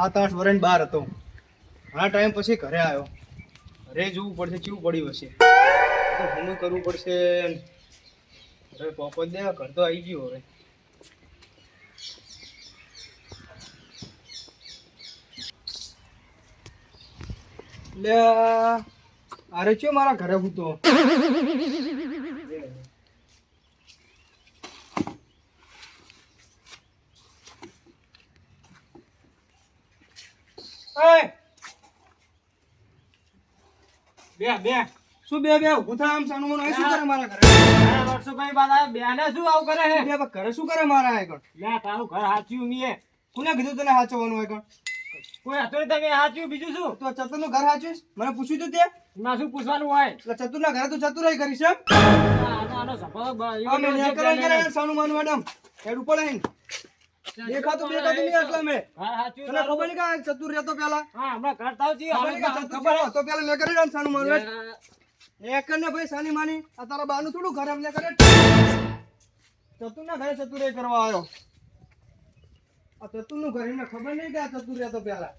7-8 વર્ષની બહાર હતો. ઘણા ટાઈમ પછી ઘરે આવ્યો. ઘરે જોવું પડશે કેવું પડ્યું હશે. તો ઘણું કરવું પડશે. હવે પોપટ દે ઘર તો આવી ગયું હવે. એટલે અરે ચો મારા ઘરે હું તો બે શું બે ઊભું થાય આમ સાનું મને શું કરે મારા ઘરે? વર્ષોભાઈ બાદ બે ને શું આવું કરે હે? બે ઘરે શું કરે મારા આગળ? લે તારું ઘર હાચ્યું મીએ. કોને કીધું તને હાચવવાનું આગળ? કોઈ હતું તમે હાચ્યું બીજું શું? તો ચતુર નું ઘર હાચવીશ? મને પૂછ્યું તું તે? ના શું પૂછવાનું હોય? એટલે ચતુર ના ઘરે તું ચતુરાઈ કરીશ એમ? આનો સફળ સાનું માનું મેડમ હેડ ઉપર આવીને દેખાતું નહીં એટલે મેં તને ખબર નહીં કે ચતુર રહેતો પેલા હા હમણાં કરતા છીએ ખબર હતો પેલા મેં કરી સાનું માનું એકર ને ભાઈ સાની માની આ તારા બાનું થોડું ઘર અમને કરે ચતુર ના ઘરે ચતુરાઈ કરવા આવ્યો આ ચતુર નું ઘર એમને ખબર નહીં કે આ ચતુર રહેતો પેલા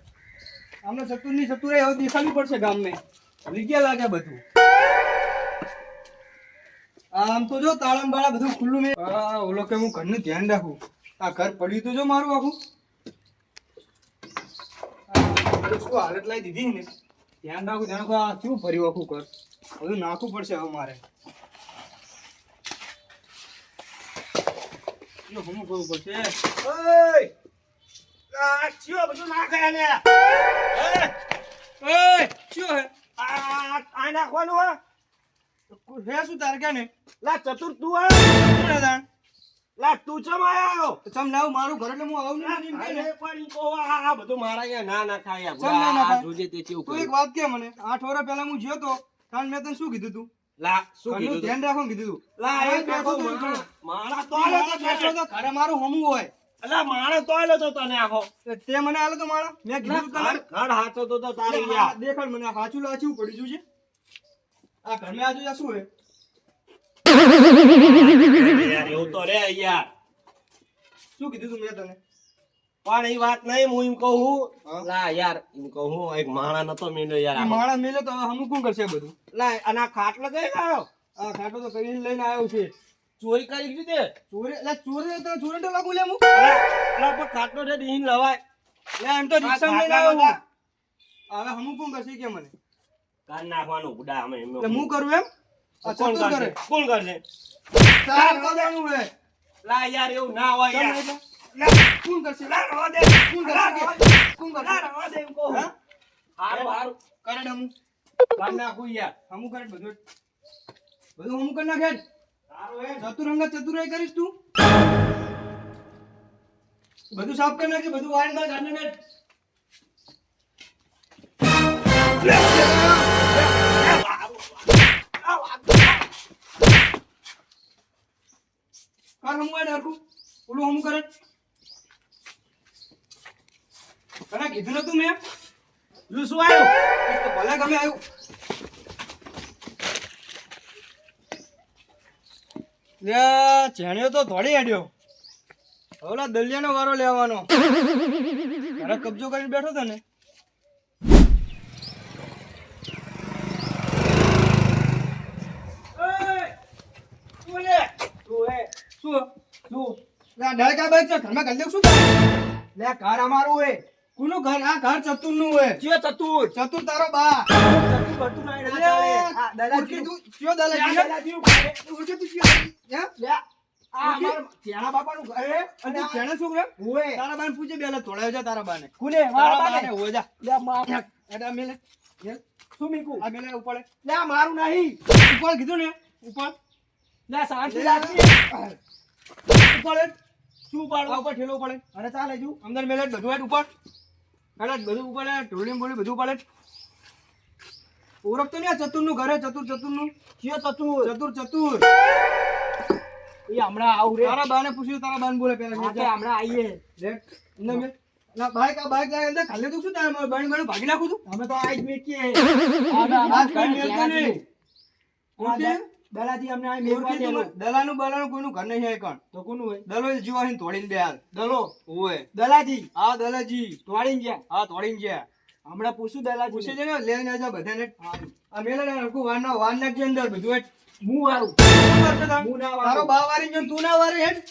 અમને ચતુર ની ચતુરાઈ હવે દેખાડવી પડશે ગામ ને લીગ્યા લાગે બધું આમ તો જો તાળમ બાળા બધું ખુલ્લું મેં ઓલો કે હું ઘરનું ધ્યાન રાખું આ ઘર પડ્યું તો જો મારું આખું શું હાલત લાવી દીધી ને ધ્યાન રાખું આ શું ફર્યું આખું ઘર બધું નાખવું પડશે હવે મારે હું કરવું પડશે બધું નાખે ને શું હે આ નાખવાનું હોય હે શું તારે કે ને લા ચતુર તું લા તું ચમ આયો ચમ ના મારું ઘર એટલે હું આવું નહીં પણ કો આ બધું મારા અહીંયા ના ના ખાય જોજે તે કેવું તું એક વાત કે મને 8 વર્ષ પહેલા હું જ્યો તો તાન મેં તને શું કીધું તું લા શું કીધું ધ્યાન રાખો કીધું તું લા એ બેઠો મારા તો ઘરે મારું હમું હોય અલા માણસ તો આલો તો તને આખો તે મને આલો તો મારા મેં કીધું તને ઘર હાચો તો તારી યાર દેખાડ મને હાચું લાચું પડ્યું છે આ ઘર મેં આજુ શું હે યાર એવું તો રે યાર શું કીધું તું મેં તને પણ એ વાત નહીં હું એમ કહું લા યાર એમ કહું એક માણા નતો મેલ્યો યાર માણા મેલે તો હમું કોણ કરશે બધું લા અને આ ખાટલો કઈ આવ્યો આ ખાટો તો કરીને લઈને આવ્યો છે ચોરી કરી દીધી તે ચોરી એટલે ચોરી તો ચોરી તો લાગુ લે હું અલા પણ ખાટલો છે ડીન લવાય લે એમ તો રિક્ષા લઈને આવ્યો હું હવે હમું કોણ કરશે કે મને કાન નાખવાનું બુડા અમે એમ એટલે હું કરું એમ આ કોણ ચતુર કરે કોણ કરશે તાર કરવાનું હે લા યાર એવું ના હોય યાર લે કોણ કરશે લા રવા દે કોણ કરશે કોણ કરશે લા રવા દે એમ કહું હારું હારું કરે હમું કાન નાખું યાર હમું કરે બધું હમું કરી નાખે સારું હે ચતુરંગા ચતુરાઈ કરીશ તું બધું સાફ કરી નાખે બધું વાઈન માં ગાને ને કાર હમું આને હરકું ઓલું હમું કરે તને કીધું નતું મેં લું શું આવ્યું તો ભલે ગમે આવ્યું લે ચેણ્યો તો થોડી હેડ્યો ઓલા દલિયાનો વારો લેવાનો તારા કબજો કરીને બેઠો હતો ને ઘર અમારું હે કોનું ઘર આ ઘર ચતુર નું હે ચતુર તારો બા બાપાનું ઘર હે અને ચેણા શું કરે તારા બાને પૂછે બેલા થોડા જા તારા બાને કોને મારા બાને હોય જા લે માર એડા મેલે શું મીકુ આ મેલે ઉપર લે મારું નહીં ઉપર કીધું ને ઉપર લે શાંતિ રાખી ઉપર શું પાડો ઉપર ઠેલો પડે અને ચાલે જો અંદર મેલે બધું હેડ ઉપર અરે બધું ઉપર ઢોળી બોલી બધું પડે ઓળખતો ને ચતુર નું ઘરે ચતુર નું કયો ચતુર એ હમણાં આવું રે તારા બાને પૂછ્યું તારા બાને બોલે પેલા હમણાં આવીએ લે અંદર મે ના બાઈક લાગે અંદર ખાલી તો શું તારા બાને ભાગી નાખું તું અમે તો આજ મેકીએ આ ઘર મેલતો નહીં ઓકે દલાજી અમને આ મેળવા દેલો. દલાનું બલાનું કોઈનું ઘર નહીં કણ તો કોનું હોય? દલો જીવો અહીં તોડીને બે હાલ દલો. ઓય દલાજી હા દલાજી તોડીને ગયા. હા તોડીને ગયા હમણાં પૂછું દલાજી. પૂછી છે ને લઈને આવજો બધાને આ મેલે ને હરખું વારના જે અંદર બધું હેઠ. હું વારું. શું કરશે તાર? હું ના તારો વારું. બા વારી જો તું ના વારે હેઠ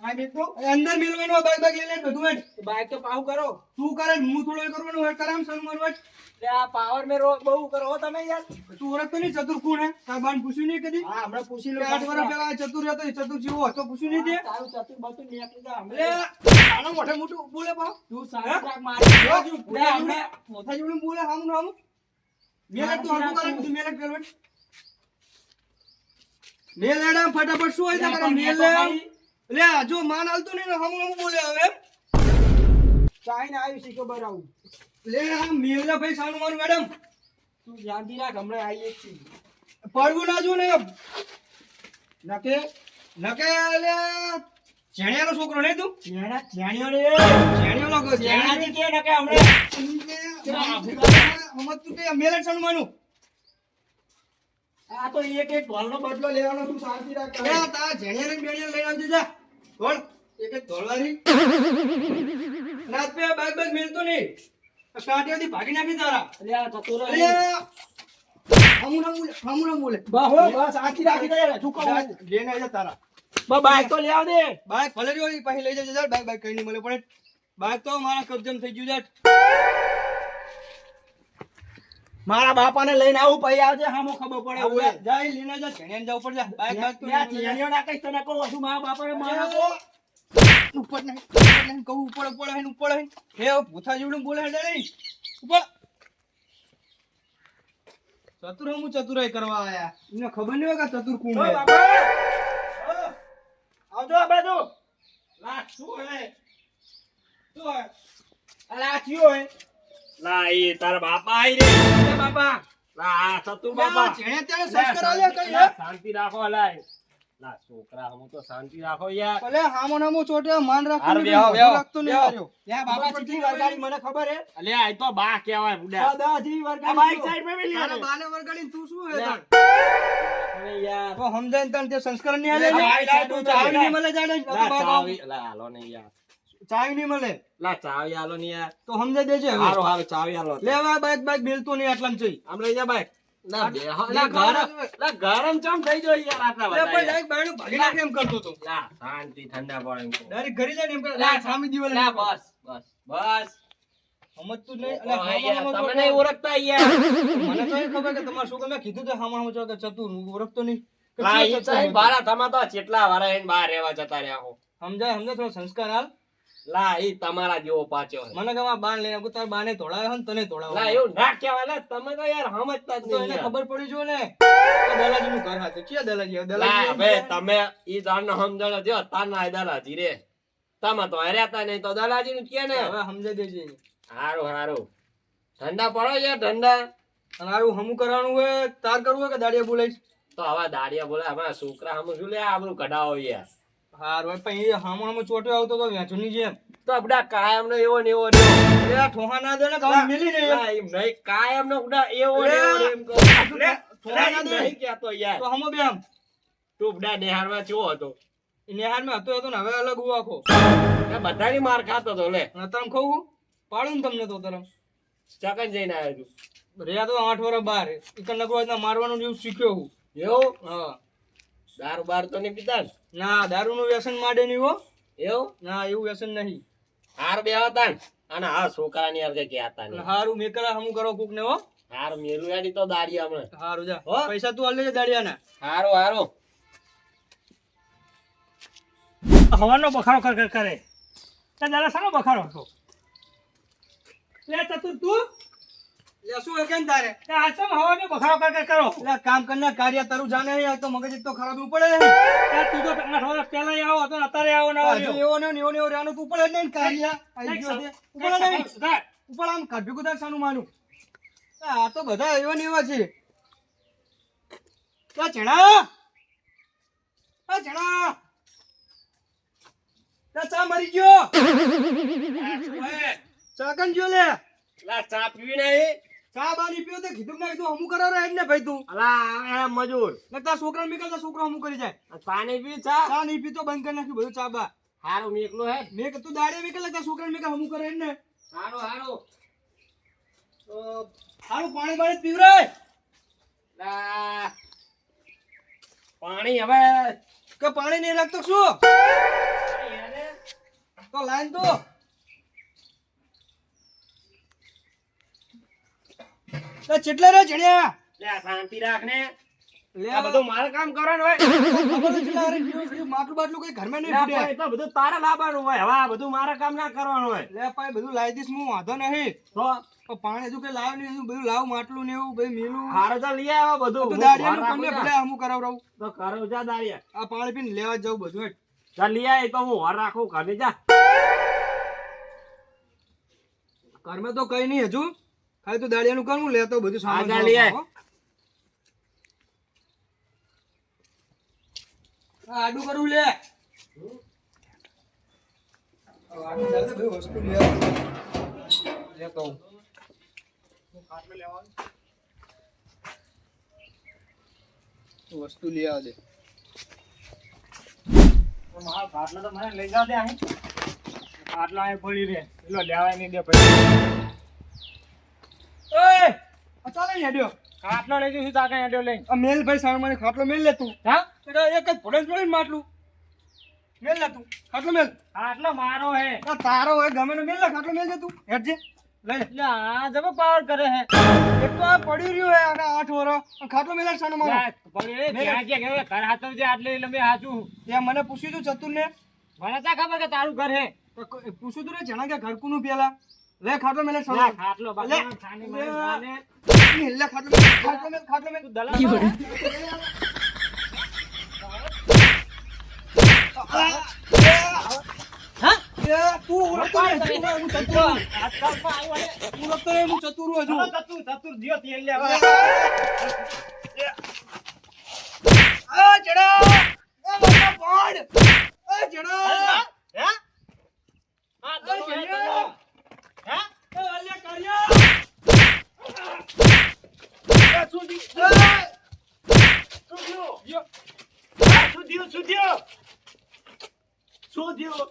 આ મિત્રો અંદર મેલવાનું બાઈક બાઈક લઈ લે બધું હેઠ બાઈક તો પાહુ કરો. તું કરે ને હું થોડો એ કરવાનું હેઠ કરામ સન્માન હેઠ એટલે આ પાવર મે બહુ કરો હો તમે યાર. તું ઓળખતો નહીં ચતુર કોણ હે તાર બાન પૂછ્યું નહીં કદી હા હમણાં પૂછી લો. કે 8 વર્ષ પહેલા આ ચતુર હતો એ ચતુર જેવો હતો પૂછ્યું નહીં તે તારું ચતુર બતુર નીકળી જા. અલે આનો મોઢે મોટું બોલે પા તું સારા ટ્રાક મારી. મોથા જેવડું બોલે હામું ને હામું મેલેટ તું હરખું કરે બધું મેલેટ પેલવટ મેલેડા ફટાફટ શું હોય તારે મેલે લે જો માન હાલતો નહીં ને હામું હામું બોલે હવે ચાઈને આવ્યું છે કે બરાવું. લે આ મેલે ભાઈ સાનું મારું મેડમ તું ધ્યાનથી રાખ હમણાં આવીએ જ છીએ. પડવું ના જો ને નકે નકે લે જેણિયાનો છોકરો નહીં તું જાણ્યો રે. જેણિયો લાગો જાણાજી જેણિયા કે નકે હમણાં હમત તું કે મેલેટ સાનું માનું આ તો એક એક ઢોલનો બદલો લેવાનો. તું શાંતિ રાખ. લે તા જેણિયાને બેણિયા લઈ આવજે જા બોલ એક એક ધોળવારી રાત પે બાઈક બાઈક મેલતો નહીં સ્ટાર્ટિંગથી ભાગી નાખી તારા અરે આ થતો રહે. અરે હમું ના બોલે બહો બસ આખી રાખી દે. તું કહું લઈને આવજે તારા બાઈક તો લેવા દે. બાઈક ભલે રહ્યો ઈ પાછી લઈ જજે જા બાઈક બાઈક કઈ નહીં મળે પડે બાઈક તો મારા કબજમ થઈ ગયું જાટ મારા બાપાને લઈને આવું પછી આવજે હામો ખબર પડે. આવું જા ઈ લઈને જા જેણિયાને જાવ પડ જા બાઈક બાઈક તો ત્યાં ચીણીઓ નાખીશ તને કહું છું મારા બાપાને મારા કહો. ઉપર નહીં કહું ઉપર ઉપર હે ઉપર હે હે ભૂથા જેવડું બોલે હે નહીં ઉપર ચતુર હું ચતુરાઈ કરવા આયા એને ખબર નહીં હોય કે ચતુર કોણ ઓ હે બાપા. આવજો આ બાજુ. લા શું હે? શું હે? અલા આ થયો હે? લા એ તારા બાપા આઈ રે એ બાપા. લા આ સતુ બાપા બાપા જેણે તેને સંસ્કાર આલ્યા કઈ હે શાંતિ રાખો લાય લા છોકરા હું તો શાંતિ રાખો યાર ભલે હામો નામો ચોટે માન રાખતો હારું, નહીં બેહો, મોઢું બેહો. રાખતો નહીં બેહો. હાર્યો. યા બાપા ચીટલી વરગાડી મને ખબર હે. અલે આ તો બા કહેવાય બુડા દાદા જેવી આ વરગાડી. બાઈક સાઈડ મે મિલી તારા બાને વરગાડીને તું શું હે લે. તાણ? અરે યાર તો સમજાય ને તાણ તે સંસ્કાર નહીં આલે લે, ને? ભાઈ, લે, તું ચાવી લે. નહીં મળે જાણે લા બાપા ચાવી લા હાલો ને યાર ચાવી નહીં મળે લા ચાવી હાલો ને યાર તો સમજાઈ દેજે હવે. હારો હારો ચાવી હાલો લે હવે આ બાઈક બાઈક મેલતો નહીં આટલામાં જોઈ. આમ લઈ જા બાઈક લા બે લે, લા ગરમ. ગરમ ચમ થઈ ગયો યાર આટલા લે બધા પણ યાર. ડાયરેક્ટ બાયણું ભાગી નાખે એમ કરતો તો. લા શાંતિ ઠંડા પડે એમ કહું. ડાયરેક્ટ ઘરે જાય ને એમ કરે, લા, લા, સામે દિવાલે લા નીકળ. બસ બસ સમજતું જ નહીં. ઓ, અલા, યાર, હામો હામો તમે ચોટે. નહીં ઓળખતા યાર મને તો એ ખબર કે તમારે શું તમે કીધું તો હામો હામો ચોટે ચતુર હું ઓળખતો નહીં કે લા શું ઈ ચતુર સાહેબ હતું. બારા તમે તો જેટલા વારા એને બહાર રહેવા જતા રહ્યા હો સમજાય સમજાય થોડો સંસ્કાર હાલ. લા ઈ તમારા જેવો પાછો છે મને કે આ બાન લઈને આવું, તારા બાને તોડાવે છે ને તને તોડાવે લા એવું ના કહેવાય લા તમે તો યાર સમજતા જ તો નહીં એને યાર. ખબર પડી જો ને કે દલાજીનું ઘર હાથે ક્યાં દલાજી હવે? દલાજી લા ભાઈ તમે ઈ જાણ સમજણ જો તાના દલાજી રે તમે તો હર્યાતા નહીં તો દલાજી નું કે ને હવે સમજાઈ દેજે એને. હારું હારું ઠંડા પડો યાર ઠંડા અને હારું હમું કરવાનું હોય તાર કરવું હોય કે દાડિયા બોલાઈશ? તો હવે દાડિયા બોલે અમારા છોકરા હમ શું લે આબરું કઢાવો યાર હારું હોય પણ એ હામો હામો ચોટ્યો આવતો તો વેચુની જેમ. તો બધા કાયમ નો એવો ને એવો રહ્યો. એટલે આ ઠોહા ના દે ને તો આમ મિલી ને એમ. લા, એમ નહીં કાયમ નો બધા એવો ને એવો ને એમ કહું. લે, લા, ના એમ દે. નહીં કહેતો યાર તો હમો બે આમ. તું બધા નેહારમાં ચેવો હતો એ નેહારમાં હતો ને હવે અલગ હું આખો. એ બધાની માર ખાતો તો લે અને તરમ ખાવું પાડું ને તમને તો તરમ. ચકન જઈને આવ્યો તું રહ્યા તો 8 વર્ષ બહાર. ઈકન નકરો આજના મારવાનું જેવું શીખ્યો હું. એવું હા. દારૂ બાર તો નહીં પીતા ને? ના દારૂનું વ્યસન માંડે નહીં હો. એવું ના એવું વ્યસન નહીં. હાર બે હતા ને અને હા છોકરાની યાર કઈ કહેતા અને નહીં હારું મેં કરા હમું કરો કોક ને હો. હાર મેલું યાડી તો દાડી હમણાં હારું જા હો. પૈસા તું આલ લેજે દાડિયાના. હારું હારું હવાનો બખારો કરે. તે દાદા શાનો બખારો હતો? લે ચતુર તું લે શું હે કેમ તારે? તે આચમ હવાનો બખારો કરો. લે કામ કરનાર કાર્ય તારું જાણે હે, આ તો મગજ એક તો ખરાબ પડે હે. તે તું તો 8 વર્ષ પહેલા આવો હતો ને અત્યારે આવો ના હજુ આવ્યો. એવો ને એવો ને એવો રહેવાનું તું પડે જ નહીં ને કાર્ય. આઈ ગયો છે. ઉપર નહીં. ઉપર આમ કાઢ્યું કુદાર સાનું માનું. આ તો બધા એવા ને એવા છે. લે ચણા. આ ચણા. લે ચા મરી ગયો. ચા કન ગયો લે. લા ચા પીવી નહીં ચા બાની પીઓ તો કીધું ના કીધું હમું કરાવરો હેડ ને ભાઈ તું. અલા આ મજૂર નકર છોકરા નીકળતા છોકરો હમું કરી જાય. પાણી પી ચા ચા નહીં પીતો બંધ કરી નાખ્યું બધું ચા બા. હારું મેકલો હે મેં કીધું દાડે નીકળ લગતા છોકરા નીકળ હમું કરે હેડ ને. હારું હારું હારું પાણી બાણી પીવરાય. લા પાણી હવે કે પાણી નહીં રાખતો શું તો લાઈન તો ચેટલા રે જણ્યા લે શાંતિ રાખ ને લે આ બધું મારે કામ કરવાનું હોય માટલું બાટલું કઈ ઘરમાં નહીં લે ફૂટે. ભાઈ, તો બધું તારે લાવવાનું હોય હવે આ બધું મારે કામ ના કરવાનું હોય લે ભાઈ બધું લાવી દઈશ હું વાંધો નહીં. તો પણ પાણી હજુ કઈ લાવ નહીં હજુ બધું લાવ માટલું ને એવું બધું મેલું હારું તો લઈ આવો બધું તો હું દાડિયાનું ઘર કોને રાખું ભલે જા. હમું કરાવરાવું. તો કરો જા દાડિયા આ પાણી પીને લેવા જ જાઉં બધું હેડ. જા લઈ આય તો હું ઘર રાખું ઘરની જા ઘરમાં તો કઈ નહીં હજુ ખાલી તો દાડિયાનું કરવું લેતો બધું સામાન જા લઈ આય. હો. આ આડું કરવું લે આડું લે તો બધી વસ્તુ લે લેતો હું. વસ્તુ લઈ આવ દે. મારો ખાટલો તો મને લઈ જાવ દે અહીં. ખાટલો અહીં પડી રહે પેલો લેવાય નહીં દે પછી. ઓય આ ચાલે ને હેડ્યો. ખાટલો લઈ જઈશું તાકે હેડ્યો લઈને. આ મેલ ભાઈ સામાન્ય ખાટલો મેલ લે તું. હા એટલે એક જ ભોડે જોડે માટલું મેલ લે તું. ખાટલો મેલ. ખાટલો મારો હે. આ તારો હોય ગમે ને મેલ લે ખાટલો મેલ લે તું. હેડજે લઈ લે. એટલે આ જબો પાવર કરે હે. એક તો આ પડી રહ્યું હે આના 8 વરો ખાટલો મેલ સાનો મારો. પડી રે ત્યાં કે ઘર હાથો જે આટલે એટલે મેં હાચું. ત્યાં મને પૂછ્યું તું ચતુર ને મને તો ખબર કે તારું ઘર હે. પૂછ્યું તું ને જણા કે ઘર કોનું પેલા લે ખાટલો મેલ લે સાનો ખાટલો લે. બાપા ખાની મારી જાને. લે ખાટલો મેલ તું દલાલ હા એ તું ઓળખતો નહીં. હું ચતુર છું. આજકાલમાં આવ્યો હે. હું ઓળખતો નહીં, હું ચતુર છું હજુ. ચતુર દિયો તેલ લેવા. આ જણા એ મારા પાડ એ જણા હે? હા, એ દલો હે, જણા દલો. હે? એ અલ્યા કર્યા એ સુધી. સુધ્યો. આ સુધ્યો સુધ્યો સુધ્યો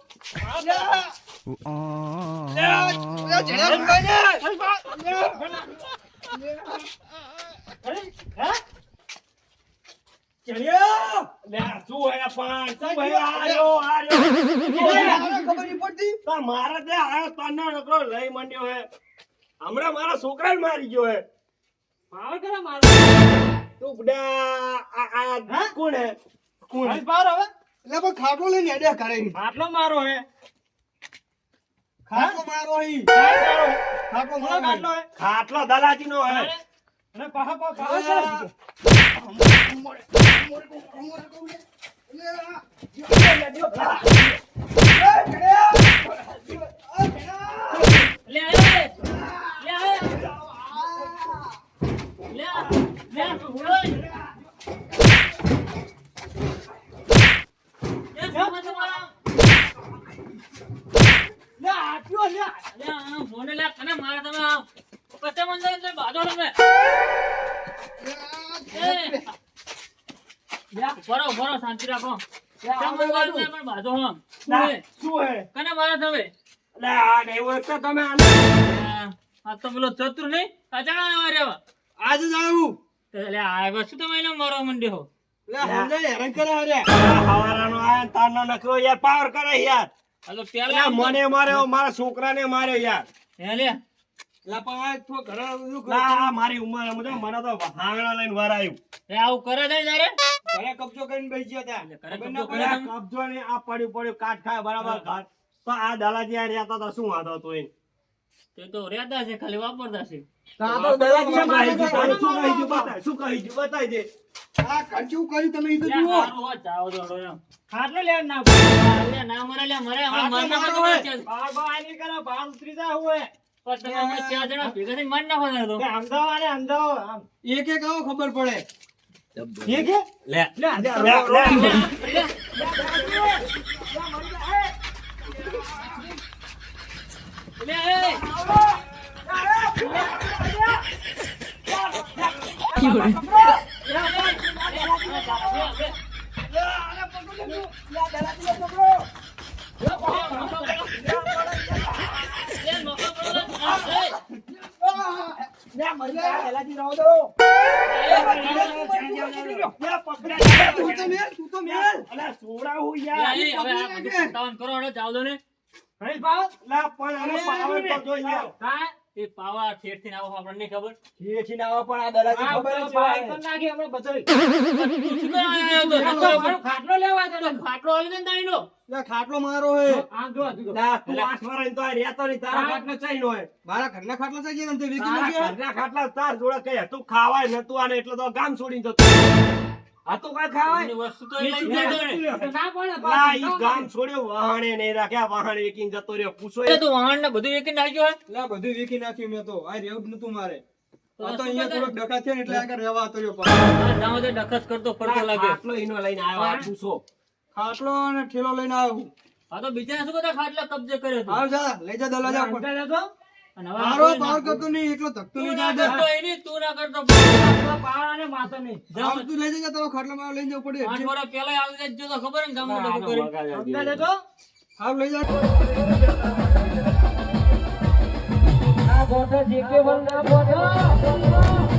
લે શું હે પણ શું હે આર્યો ખબર નહીં પડતી. તો મારા તે આયો તને નકરો લઈ મંડ્યો હે હમણાં મારા છોકરાને મારી ગયો હે પાવર કરે મારો. તું બડા આ કોણ હે કોણ? ભાઈ પાવર હવે. એટલે પણ ખાટલો લઈને હેડ્યા કરે. આટલો મારો હે. ખાટલો મારો હી. કાંઈ મારો હે. ખાટલો કોનો મારો ખાટલો હી. હે? ખાટલો દલાજી નો હે અને પાહા પાહા આ. પાવર લે લે શાંતિ રાખો. શું હે કને મારા તમે લે આ નહીં ઓળખતા તમે આને આ તો પેલો ચતુર નહીં અચાનક આવ્યા રેવા. આજે જ આવ્યું. એટલે આવ્યા શું તમે એને મારવા માંડ્યો હો? એટલે સમજાય હેરાન કરે હારે. હવારાનો આયા તારનો નખરો યાર પાવર કરે યાર આ તો અલ્યા પેલા મને માર્યો મારા છોકરાને માર્યો યાર હે લે એટલે પણ આ તો ઘરે બધું ના મારી ઉંમર મને તો હાંગણા લઈને વાર આવ્યું એ આવું કરે છે જ્યારે ઘરે કબજો કરીને બેસી ગયા હતા. ઘરે ખબર કબજો ના કરે પડે. કબજો ને આ પડ્યું કાટ ખાય બરાબર ઘર તો આ દલાજી આ રહેતા તો શું વાંધો હતો એને તે તો રહેતા છે ખાલી વાપરતા છે. આ તો દલાજી શું મારે કહી તો ગયું? શું કહી ગયું? બતાય. શું કહી ગયું? બતાય દે આ કંચું કર્યું તમે ઈ તો લે, જુઓ. હારું હોત, જાઓ તો હળો એમ. ખાટલો લે ના લે, ના મરે લે મરે હવે હાથે માર નાખો મારો તો હોય. વચ્ચે. બાર બાર આની કરો બાર ઉતરી જા હોય પણ તમે અમે 4 જણા ભેગા થઈને માર નાખો તારે તો. અમદાવાદ આમ એક એક આવો ખબર પડે. ઠીક હે લે લે લે લે લે તું તો મેલ અલા સોડાવું યાર હવે આ બધું પતાવન કરો હેડો જાવ દો ને નહીં ભાવ લા પણ આને પાવર તો જોઈ લ્યો હા એ પાવા ઠેઠથી ના આવો આપણને નહીં ખબર શેઠી ના આવે પણ આ દલાલી ખબર જ છે. શું કરવા આવ્યો તો? ખાટલો લેવા દે ખાટલો આવી ને દાઈનો લે, ખાટલો મારો હે આ જો લા તું આઠ વરસ તો આ રહેતો નહીં તારા ખાટલો ચાઈનો હે મારા ઘરના ખાટલા છે કે તે વેચી તારા નાખ્યા? ઘરના ખાટલા તાર જોડે કઈ હતું ખાવાય નતું આને એટલે તો ગામ છોડીને જતો આ તો કઈ ખાવાય એની વસ્તુ તો એ લઈને જતો ને લા ઈ ગામ છોડ્યો વાહણે નહીં રાખ્યા વાહણ વેકીને જતો રહ્યો પૂછો એ તો વાહણ ને બધું એક નાખ્યો હે લે, બધું વેચી નાખ્યું મેં તો આ રેવું જ નતું મારે તો આ તો શું અહીંયા કરે? થોડોક ડખા થયા ને એટલે આગળ રહેવા હતો રહ્યો પાછો. આ જાઓ તે ડખસ કરતો ફરતો લાગે ખાટલો ઈનો લઈને આવ્યો આ પૂછો ખાટલો અને ઠેલો લઈને આવ્યો. આ તો બિચારા શું કરતા ખાટલા કબજે કર્યો હતો આવ જા, લઈ જા દલા જા પણ. અને હવે મારો કોઈ પાવર ના- કરતો નહીં, એકલો ધક્કો તું લઈ ના જા. કરતો એની, તું ના કરતો આવ તું લઈ જજે, તારો ખાટલો મારો લઈને જવું પડે. 8 વર્ષ પહેલા આવી જજો તો ખબર ને ગામનું ડખું કરી આવ લઈ જા. આ ગોઠા જે કે વર ના બોલો